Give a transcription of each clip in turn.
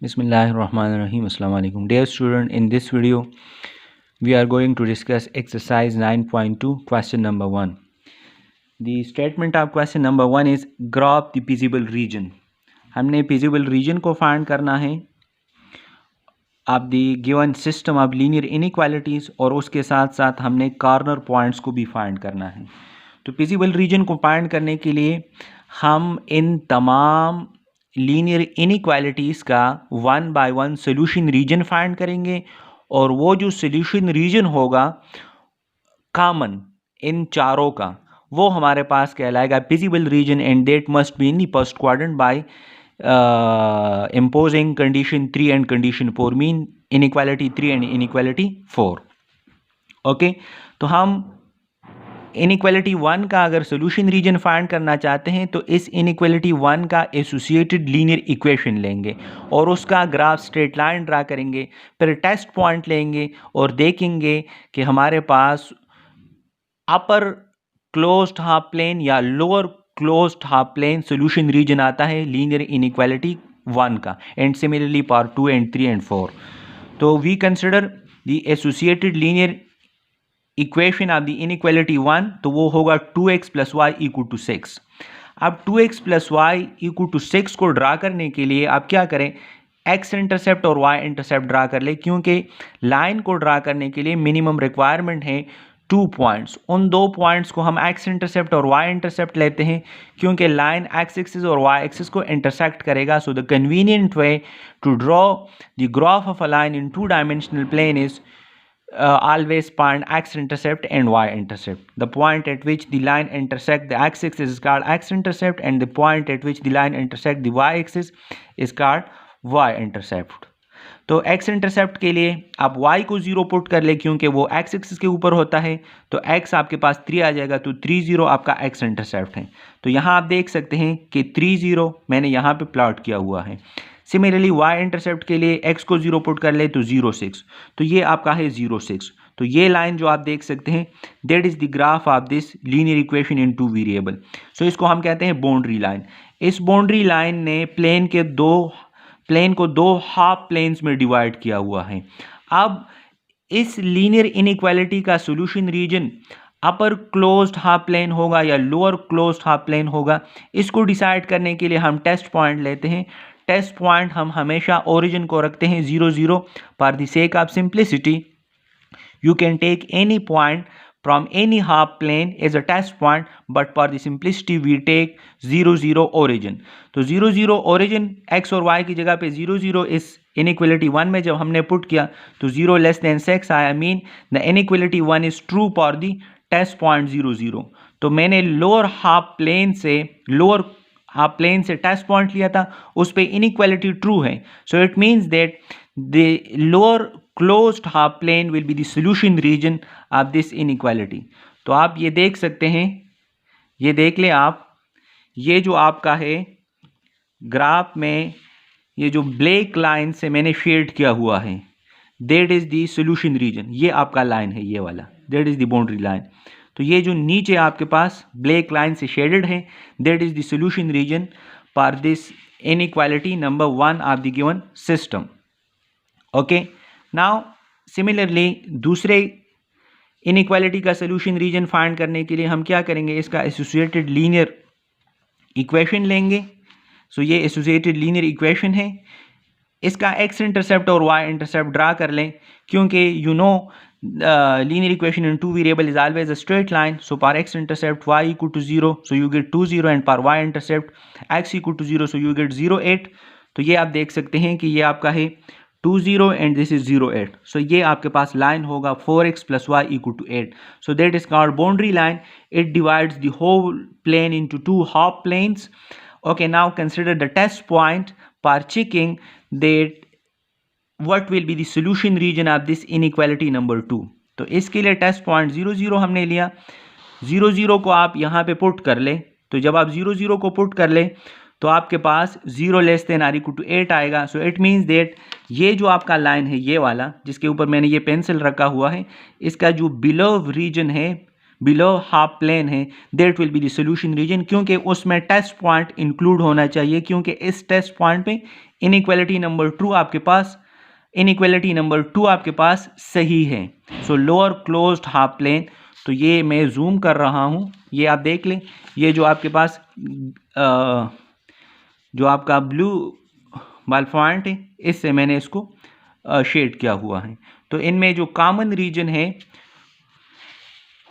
Bismillahirrahmanirrahim. Assalamu alaikum. Dear student, in this video we are going to discuss exercise 9.2 question number 1. The statement of question number 1 is graph the feasible region. हमने feasible region को find करना है of the given system of linear inequalities और उसके साथ साथ हमने corner points को भी find करना है. तो feasible region को find करने के लिए हम इन तमाम लीनियर इनइक्वालिटीज़ का 1 by 1 सोल्यूशन रीजन फाइंड करेंगे और वो जो सोल्यूशन रीजन होगा कॉमन इन चारों का वो हमारे पास कहलाएगा feasible region and that must be in the first quadrant by imposing condition 3 and condition 4 mean inequality 3 and inequality 4. Okay, तो हम इनइक्वालिटी 1 का अगर सोल्यूशन रीजन फाइंड करना चाहते हैं तो इस इनइक्वालिटी 1 का एसोसिएटेड लीनियर इक्वेशन लेंगे और उसका ग्राफ स्ट्रेट लाइन ड्रा करेंगे, फिर टेस्ट पॉइंट लेंगे और देखेंगे कि हमारे पास अपर क्लोज्ड हाफ प्लेन या lower closed half plane solution region आता है लीनियर इनइक्वालिटी 1 का, and similarly part 2 and 3 and 4. तो we consider the associated linear equation of the inequality 1, तो वो होगा 2x plus Y equal to 6. अब 2x plus Y equal to 6 को draw करने के लिए आप क्या करें, x इंटरसेप्ट और y इंटरसेप्ट ड्रा कर ले, क्योंकि लाइन को ड्रा करने के लिए मिनिमम रिक्वायरमेंट है 2 पॉइंट्स. उन 2 पॉइंट्स को हम x इंटरसेप्ट और y इंटरसेप्ट लेते हैं क्योंकि लाइन x एक्सिस और y एक्सिस को इंटरसेक्ट करेगा. So the convenient way to draw the graph of a line in 2 dimensional plane is always find x intercept and y intercept. The point at which the line intersect the x axis is called x intercept and the point at which the line intersect the y axis is called y intercept. तो x intercept के लिए आप y को 0 put कर ले क्योंकि वो x axis के ऊपर होता है, तो x आपके पास 3 आ जाएगा, तो 3 0 आपका x इंटरसेप्ट है. तो यहाँ आप देख सकते हैं कि 3 0 मैंने यहाँ पे प्लॉट किया हुआ है. सिमिलरली y इंटरसेप्ट के लिए x को 0 पुट कर ले तो 0 6, तो ये आपका है 0 6. तो ये लाइन जो आप देख सकते हैं that is the graph of this linear equation in 2 variable. So इसको हम कहते हैं बाउंड्री लाइन. इस बाउंड्री लाइन ने प्लेन को दो हाफ प्लेन्स में डिवाइड किया हुआ है. अब इस लीनियर इनइक्वालिटी का सोल्यूशन रीजन अपर क्लोज्ड हाफ प्लेन होगा या लोअर क्लोज्ड हाफ प्लेन होगा, इसको डिसाइड करने के लिए हम टेस्ट पॉइंट लेते हैं. टेस्ट पॉइंट हम हमेशा ओरिजिन को रखते हैं 0 0. For the sake of simplicity you can take any point from any half plane as a test point, but for the simplicity we take 0 0 origin. तो 0 0 ओरिजिन x और y की जगह पे 0 0 इस इनइक्वालिटी 1 में जब हमने पुट किया तो 0 लेस देन 6 आया, mean the inequality 1 is true for the test point 0 0. तो मैंने लोअर हाफ प्लेन से टेस्ट पॉइंट लिया था, उस पे इनइक्वालिटी ट्रू है. So it means that the lower closed half plane will be the solution region of this inequality. तो आप ये देख सकते हैं, ये देख लें आप, ये जो आपका है ग्राफ में ये जो ब्लैक लाइन से मैंने शेड किया हुआ है that is the solution region. ये आपका लाइन है, ये वाला that is the boundary line. तो ये जो नीचे आपके पास ब्लैक लाइन से शेडेड है that is the solution region for this inequality number 1 of the given system. Okay, now similarly दूसरे इनइक्वालिटी का सॉल्यूशन रीजन फाइंड करने के लिए हम क्या करेंगे, इसका एसोसिएटेड लीनियर इक्वेशन लेंगे. सो ये एसोसिएटेड लीनियर इक्वेशन है, इसका x इंटरसेप्ट और y इंटरसेप्ट ड्रा कर लें क्योंकि you know linear equation in 2 variable is always a straight line. So for x intercept y equal to 0, so you get 2 0, and for y intercept x equal to 0, so you get 0 8. तो ये आप देख सकते हैं कि ये आपका है 2 0 and this is 0 8. So ये आपके पास लाइन होगा 4x plus y equal to 8. So that is called boundary line. It divides the whole plane into 2 half planes. Okay, now consider the test point for checking that what will be the solution region of this inequality number 2. तो इसके लिए test point 0 0 हमने लिया. 0 0 को आप यहाँ पे put कर ले, तो जब आप 0 0 को पुट कर ले तो आपके पास 0 less than or equal to 8 आएगा. सो इट मीन्स दैट ये जो आपका लाइन है ये वाला जिसके ऊपर मैंने ये पेंसिल रखा हुआ है, इसका जो बिलो रीजन है बिलो हाफ प्लेन है that will be the solution region, क्योंकि उसमें टेस्ट पॉइंट इंक्लूड होना चाहिए, क्योंकि इस टेस्ट पॉइंट पे इनइक्वालिटी नंबर 2 आपके पास सही है। So lower closed half plane, तो ये मैं जूम कर रहा हूँ, ये आप देख लें, ये जो आपके पास जो आपका ब्लू बाल पॉइंट है, इससे मैंने इसको शेड किया हुआ है। तो इनमें जो कॉमन रीजन है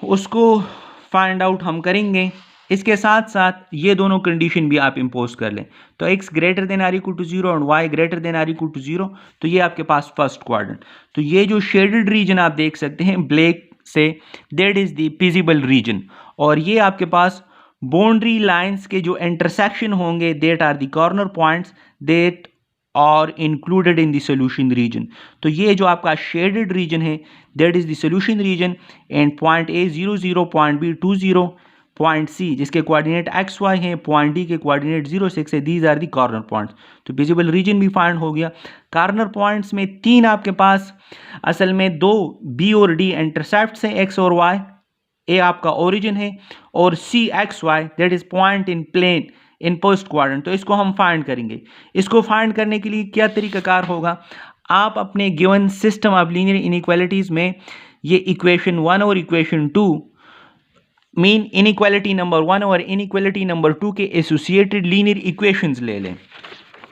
उसको फाइंड आउट हम करेंगे। इसके साथ साथ ये दोनों कंडीशन भी आप इंपोज कर लें। तो x greater than or equal to 0 और y greater than or equal to 0, तो ये आपके पास फर्स्ट क्वाड्रेंट। तो ये जो शेडेड रीजन आप देख सकते हैं ब्लैक से, that is the feasible reason. और ये आपके पास बाउंड्री लाइंस के जो इंटरसेक्शन होंगे, that are the corner points that are included in the solution region. तो ये जो आपका शेडेड रीजन है, that is the solution region, and point A 0 0, point B 2 0, point C जिसके कोऑर्डिनेट एक्स वाई हैं, पॉइंट डी के coordinate 0 6 है, these are the corner points. तो विजिबल रीजन भी फाइंड हो गया। कॉर्नर पॉइंट्स में 3 आपके पास, असल में 2 बी और डी इंटरसेप्ट्स हैं, एक्स और वाई, ए आपका ओरिजिन है, और C X Y that is point in plane in first quadrant. तो इसको हम फाइंड करेंगे। इसको फाइंड करने के लिए क्या तरीकाकार होगा, आप अपने given system of linear inequalities में ये इक्वेशन 1 और इक्वेशन 2 मीन इनइक्वालिटी नंबर 1 और इनइक्वालिटी नंबर 2 के एसोसिएटेड लीनियर इक्वेशंस ले लें,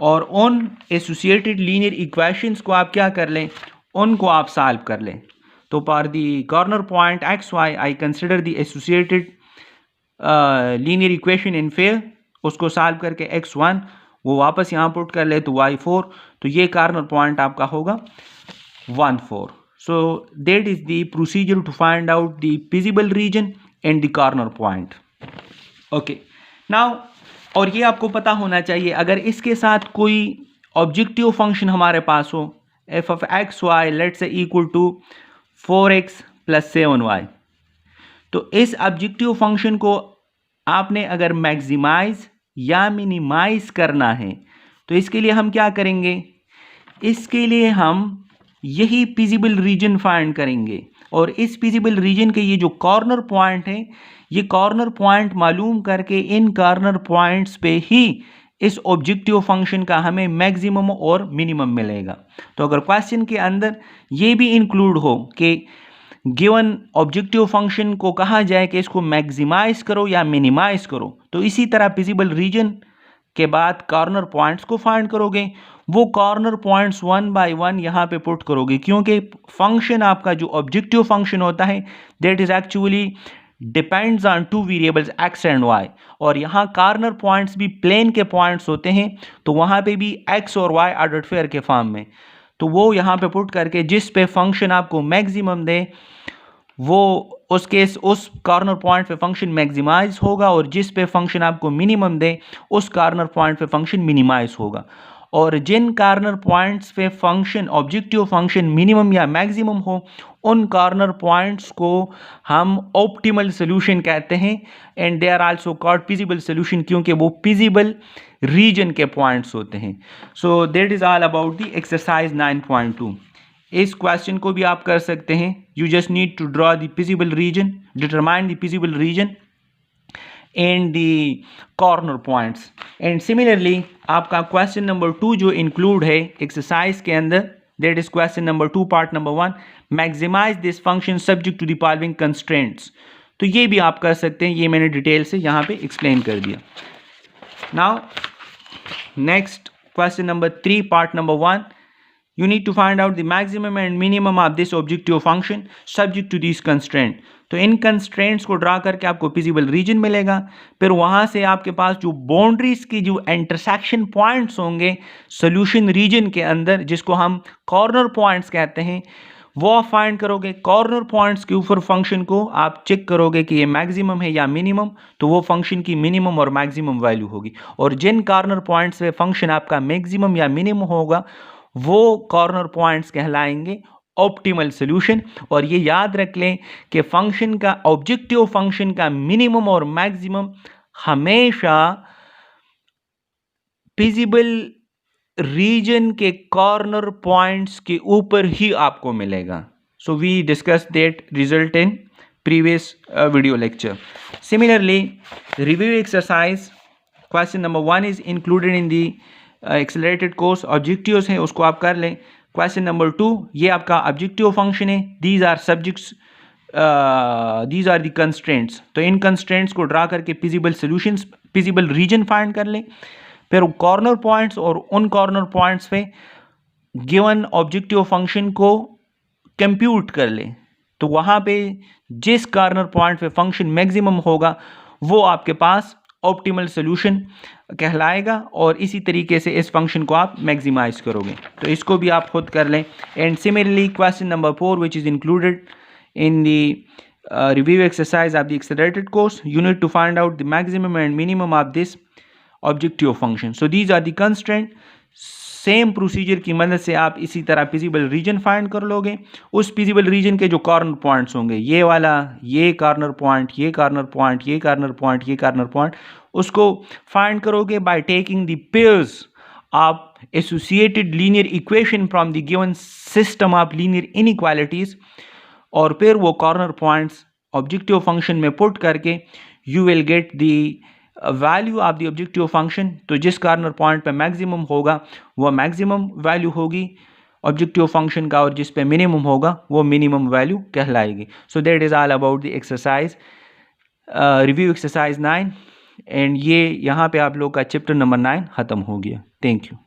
और उन एसोसिएटेड लीनियर इक्वेशंस को आप क्या कर लें, उनको आप सॉल्व कर लें। तो for the corner point x y I consider the associated linear equation in pair, उसको सॉल्व करके x1 वो वापस यहाँ पुट कर ले तो y4, तो ये कॉर्नर पॉइंट आपका होगा 1 4। So that is the procedure to find out the feasible region and the corner point. Okay now, और ये आपको पता होना चाहिए, अगर इसके साथ कोई ऑब्जेक्टिव फंक्शन हमारे पास हो, f of x y let's say equal to 4x + 7y, तो इस ऑब्जेक्टिव फंक्शन को आपने अगर मैक्सिमाइज या मिनिमाइज करना है, तो इसके लिए हम क्या करेंगे, इसके लिए हम यही फिजिबल रीजन फाइंड करेंगे। और इस फिजिबल रीजन के ये जो कॉर्नर पॉइंट है, ये कॉर्नर पॉइंट मालूम करके इन कॉर्नर पॉइंट्स पे ही इस ऑब्जेक्टिव फंक्शन का हमें मैक्सिमम और मिनिमम मिलेगा। तो अगर क्वेश्चन के अंदर ये भी इंक्लूड हो कि गिवन ऑब्जेक्टिव फंक्शन को कहा जाए कि इसको मैक्सिमाइज करो या मिनिमाइज करो, तो इसी तरह फिजिबल रीजन के बाद कॉर्नर पॉइंट्स को फाइंड करोगे। वो कॉर्नर पॉइंट्स 1 बाय 1 यहाँ पे पुट करोगे, क्योंकि फंक्शन आपका जो ऑब्जेक्टिव फंक्शन होता है that is actually depends on 2 variables x and y, और यहाँ कॉर्नर पॉइंट्स भी प्लेन के पॉइंट्स होते हैं, तो वहाँ पे भी x और y ऑर्डर्ड फेयर के फॉर्म में, तो वो यहाँ पे पुट करके जिस पे फंक्शन आपको मैक्सिमम दे वो उस कॉर्नर पॉइंट पे फंक्शन मैक्सिमाइज होगा, और जिस पे फंक्शन आपको मिनिमम दे उस कॉर्नर पॉइंट पे फंक्शन मिनिमाइज होगा। और जिन कॉर्नर पॉइंट्स पे फंक्शन ऑब्जेक्टिव फंक्शन मिनिमम या मैक्सिमम हो, उन कॉर्नर पॉइंट्स को हम ऑप्टिमल सोल्यूशन कहते हैं, and they are also called feasible solution, क्योंकि वो फिजिबल रीजन के पॉइंट्स होते हैं। So that is all about the exercise 9.2। इस क्वेश्चन को भी आप कर सकते हैं, you just need to draw the feasible region, determine the feasible region and the corner points. And similarly आपका क्वेश्चन नंबर 2 जो इंक्लूड है एक्सरसाइज के अंदर, that is question number 2 part number 1, maximize this function subject to the following constraints. तो ये भी आप कर सकते हैं, ये मैंने डिटेल से यहाँ पे एक्सप्लेन कर दिया। Now next question number 3 part number 1, you need to find out the maximum and minimum of this objective function subject to these constraint। तो इन constraints को ड्रा करके आपको फिजिबल रीजन मिलेगा। फिर वहाँ से आपके पास जो बाउंड्रीज की जो इंटरसेक्शन पॉइंट्स होंगे सोल्यूशन रीजन के अंदर, जिसको हम कॉर्नर पॉइंट्स कहते हैं, वो आप फाइंड करोगे। कॉर्नर पॉइंट्स के ऊपर फंक्शन को आप चेक करोगे कि ये मैक्सिमम है या मिनिमम, तो वो फंक्शन की मिनिमम और मैक्सिमम वैल्यू होगी। और जिन कॉर्नर पॉइंट्स पे फंक्शन आपका मैक्सिमम या मिनिमम होगा वो कॉर्नर पॉइंट्स कहलाएंगे ऑप्टिमल सॉल्यूशन। और ये याद रख लें कि फंक्शन का ऑब्जेक्टिव फंक्शन का मिनिमम और मैक्सिमम हमेशा फिजिबल रीजन के कॉर्नर पॉइंट्स के ऊपर ही आपको मिलेगा। So we discuss that result in previous video lecture. Similarly review exercise question number 1 is included in the accelerated course objectives हैं उसको आप कर लें। क्वेश्चन नंबर 2, ये आपका ऑब्जेक्टिव फंक्शन है, these are subjects, these are the constraints. तो इन कंस्ट्रेंट्स को ड्रा करके feasible solutions, feasible region find कर लें। फिर कॉर्नर पॉइंट्स और उन कॉर्नर पॉइंट्स पे गिवन ऑब्जेक्टिव फंक्शन को कंप्यूट कर लें। तो वहाँ पे जिस कॉर्नर पॉइंट पे फंक्शन मैक्सिमम होगा वो आपके पास ऑप्टिमल सॉल्यूशन कहलाएगा, और इसी तरीके से इस फंक्शन को आप मैक्सिमाइज करोगे। तो इसको भी आप खुद कर लें। And similarly question number 4 which is included in the review exercise of the accelerated course, you need to find out the maximum and minimum of this objective function. So these are the constraint. Same procedure की मदद से आप इसी तरह feasible region find कर लोगे। उस feasible region के जो कॉर्नर पॉइंट्स होंगे, ये वाला, ये कॉर्नर पॉइंट, ये कॉर्नर पॉइंट, ये कॉर्नर पॉइंट, ये कॉर्नर पॉइंट, उसको फाइंड करोगे by taking the pairs of associated linear equation from the given system of linear inequalities, और फिर वो कॉर्नर पॉइंट्स ऑब्जेक्टिव फंक्शन में पुट करके you will get the value of the objective function. तो जिस corner point पे maximum होगा वो मैक्सिमम वैल्यू होगी ऑब्जेक्टिव फंक्शन का, और जिस पे मिनिमम होगा वो मिनिमम वैल्यू कहलाएगी। So that is all about the exercise, review exercise 9। And ये यहाँ पे आप लोग का चैप्टर नंबर 9 ख़त्म हो गया। Thank you.